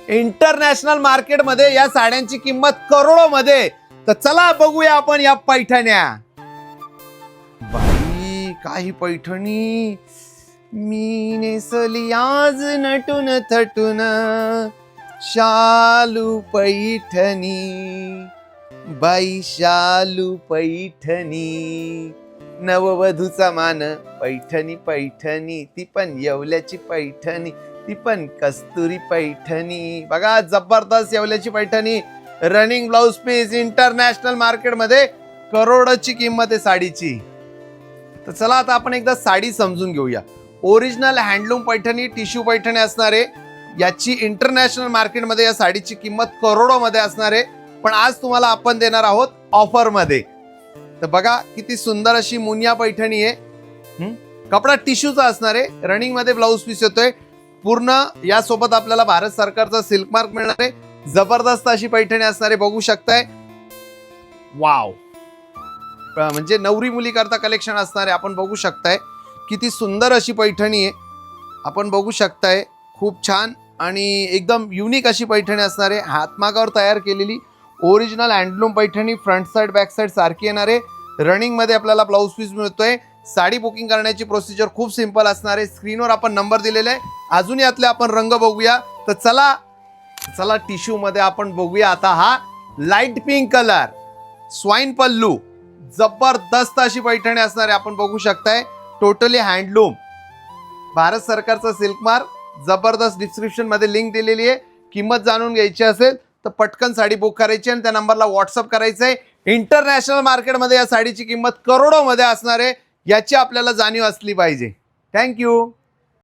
International मार्केटमध्ये या साड्यांची किंमत करोडोमध्ये. तर चला बघूया आपण या पैठण्या. बाई काही पैठणी मी नेसली आज नटून थटून, शालू पैठणी बाई शालू पैठणी, नववधूचा मान पैठणी पैठणी, ती पण येवल्याची पैठणी, ती पण कस्तुरी पैठणी. बघा जबरदस्त येवल्याची Paithani, running blouse piece, international मार्केटमध्ये करोडची किंमत आहे साडीची. तर चला आता आपण एकदा साडी समजून घेऊया. Original handloom Paithani, tissue Paithani असणार आहे. याची इंटरनॅशनल मार्केटमध्ये या साडीची किंमत करोडोमध्ये असणार आहे, पण आज तुम्हाला आपण देणार आहोत ऑफर मध्ये. तर बघा किती सुंदर अशी मुनिया पैठणी आहे. कपडा टिश्यूचा असणार आहे, रनिंग मध्ये ब्लाऊज पीस येतोय पूर्ण. यासोबत आपल्याला भारत सरकारचा सिल्क मार्क मिळणार आहे. जबरदस्त अशी पैठणी असणार आहे, बघू शकताय. वाव, म्हणजे नवरी मुली करता कलेक्शन असणार आहे. आपण बघू शकताय किती सुंदर अशी पैठणी आहे, आपण बघू शकताय. खूप छान आणि एकदम युनिक अशी पैठणी असणार आहे. हातमागावर तयार केलेली original handloom Paithani, front side back side सारखी येणार आहे. रनिंग मध्ये आपल्याला ब्लाऊज पीस मिळतोय. साडी बुकिंग करण्याची प्रोसिजर खूप सिंपल असणार आहे. स्क्रीनवर आपण नंबर दिलेला आहे. अजून यातले आपण रंग बघूया. तर चला टिश्यू मध्ये आपण बघूया आता हा लाईट पिंक कलर, स्वाईन पल्लू, जबरदस्त अशी पैठणी असणार आहे. आपण बघू शकताय टोटली हँडलूम, भारत सरकारचा सिल्क मार्क. जबरदस्त डिस्क्रिप्शन मध्ये लिंक दिलेली आहे. किंमत जाणून घ्यायची असेल तर पटकन साडी बुक करायची आणि त्या नंबरला व्हॉट्सअप करायचं आहे. इंटरनॅशनल मार्केटमध्ये या साडीची किंमत करोडोमध्ये असणार आहे, याची आपल्याला जाणीव असली पाहिजे. थँक्यू.